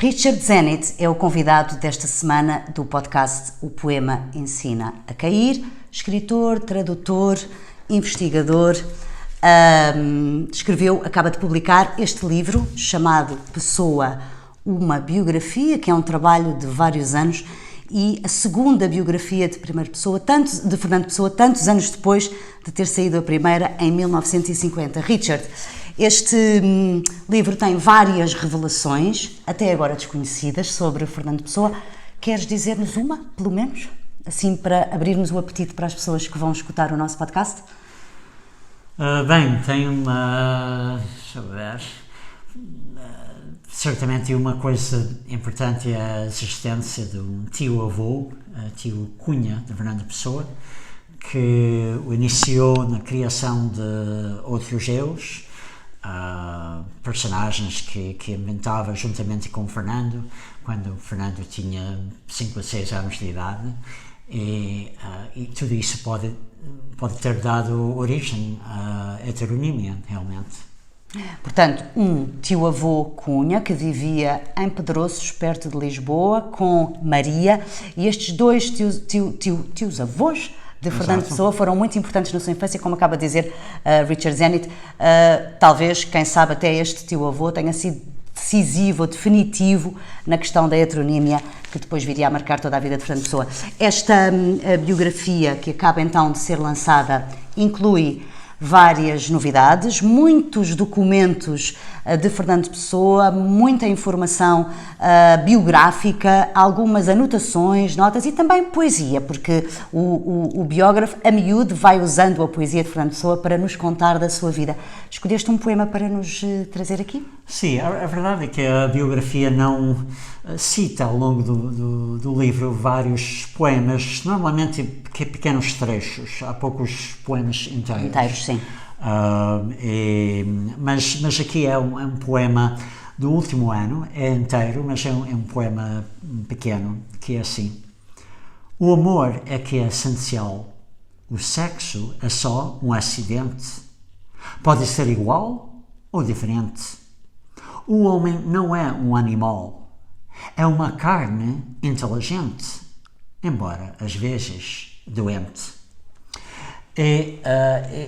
Richard Zenit é o convidado desta semana do podcast O Poema Ensina a Cair, escritor, tradutor, investigador. Acaba de publicar este livro chamado Pessoa, uma biografia, que é um trabalho de vários anos, e a segunda biografia de primeira pessoa, de Fernando Pessoa, tantos anos depois de ter saído a primeira em 1950. Richard, este livro tem várias revelações, até agora desconhecidas, sobre Fernando Pessoa. Queres dizer-nos uma, pelo menos? Assim, para abrirmos o apetite para as pessoas que vão escutar o nosso podcast? Tem uma... deixa eu ver... certamente uma coisa importante é a existência de um tio-avô, tio Cunha, de Fernando Pessoa, que o iniciou na criação de outros eus, personagens que inventava juntamente com o Fernando, quando o Fernando tinha 5 ou 6 anos de idade, e tudo isso pode ter dado origem à heteronímia, realmente. Portanto, um tio-avô Cunha, que vivia em Pedroços, perto de Lisboa, com Maria, e estes dois tios-avós de Fernando Pessoa foram muito importantes na sua infância, como acaba de dizer Richard Zenit. Talvez, quem sabe, até este tio-avô tenha sido decisivo ou definitivo na questão da heteronímia, que depois viria a marcar toda a vida de Fernando Pessoa. Esta biografia, que acaba então de ser lançada, inclui várias novidades, muitos documentos de Fernando Pessoa, muita informação biográfica, algumas anotações, notas e também poesia, porque o biógrafo, a miúdo, vai usando a poesia de Fernando Pessoa para nos contar da sua vida. Escolheste um poema para nos trazer aqui? Sim, a verdade é que a biografia não cita ao longo do livro vários poemas, normalmente pequenos trechos, há poucos poemas inteiros. Inteiros, sim. Mas aqui é um poema do último ano, é inteiro, mas é um poema pequeno, que é assim: o amor é que é essencial, o sexo é só um acidente, pode ser igual ou diferente. O homem não é um animal, é uma carne inteligente, embora às vezes doente. E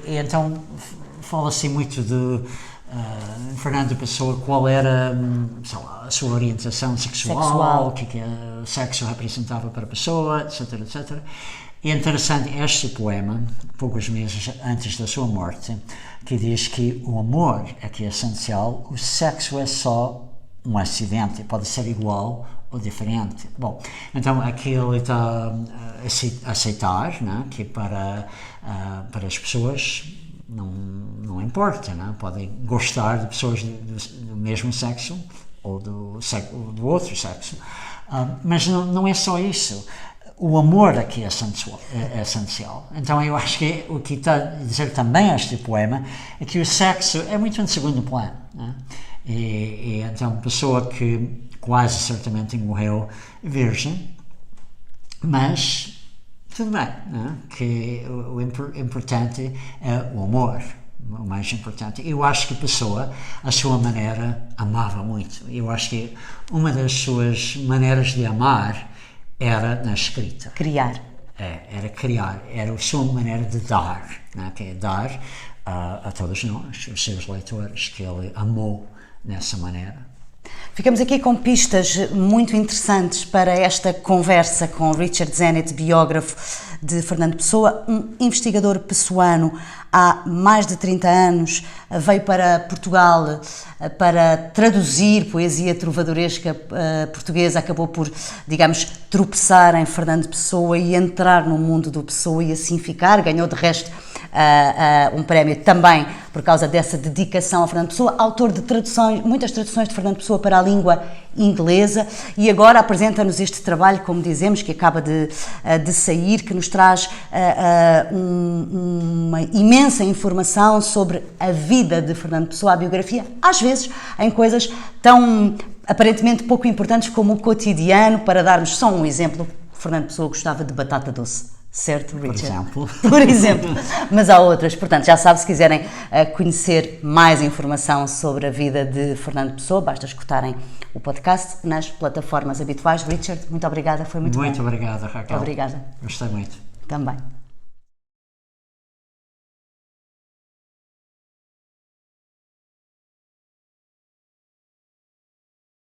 então fala-se muito de Fernando Pessoa, qual era, sei lá, a sua orientação sexual, o que o sexo representava para a pessoa, etc, etc. E é interessante este poema, poucos meses antes da sua morte, que diz que o amor é que é essencial, o sexo é só um acidente, pode ser igual ou diferente. Bom, então aqui ele está a aceitar, né, que para as pessoas não importa, né, podem gostar de pessoas do mesmo sexo ou do outro sexo, mas não é só isso. O amor aqui é essencial. Então eu acho que o que está a dizer também este poema é que o sexo é muito em segundo plano, né? E então pessoa que quase certamente morreu virgem, mas tudo bem, né? Que o importante é o amor, o mais importante. Eu acho que a pessoa, à sua maneira, amava muito. Eu acho que uma das suas maneiras de amar era na escrita. Criar. Era criar, era a sua maneira de dar, né? Que é dar a todos nós, os seus leitores, que ele amou nessa maneira. Ficamos aqui com pistas muito interessantes para esta conversa com Richard Zenit, biógrafo de Fernando Pessoa, um investigador pessoano há mais de 30 anos, veio para Portugal para traduzir poesia trovadoresca portuguesa, acabou por, digamos, tropeçar em Fernando Pessoa e entrar no mundo do Pessoa e assim ficar, ganhou de resto um prémio também por causa dessa dedicação a Fernando Pessoa, autor de muitas traduções de Fernando Pessoa para a língua inglesa, e agora apresenta-nos este trabalho, como dizemos, que acaba de sair, que nos traz uma imensa informação sobre a vida de Fernando Pessoa, a biografia, às vezes em coisas tão aparentemente pouco importantes como o cotidiano. Para darmos só um exemplo, Fernando Pessoa gostava de batata doce. Certo, Richard? Por exemplo. Mas há outras. Portanto, já sabe, se quiserem conhecer mais informação sobre a vida de Fernando Pessoa, basta escutarem o podcast nas plataformas habituais. Richard, muito obrigada, foi muito bom. Muito obrigado, Raquel. Obrigada. Gostei muito. Também.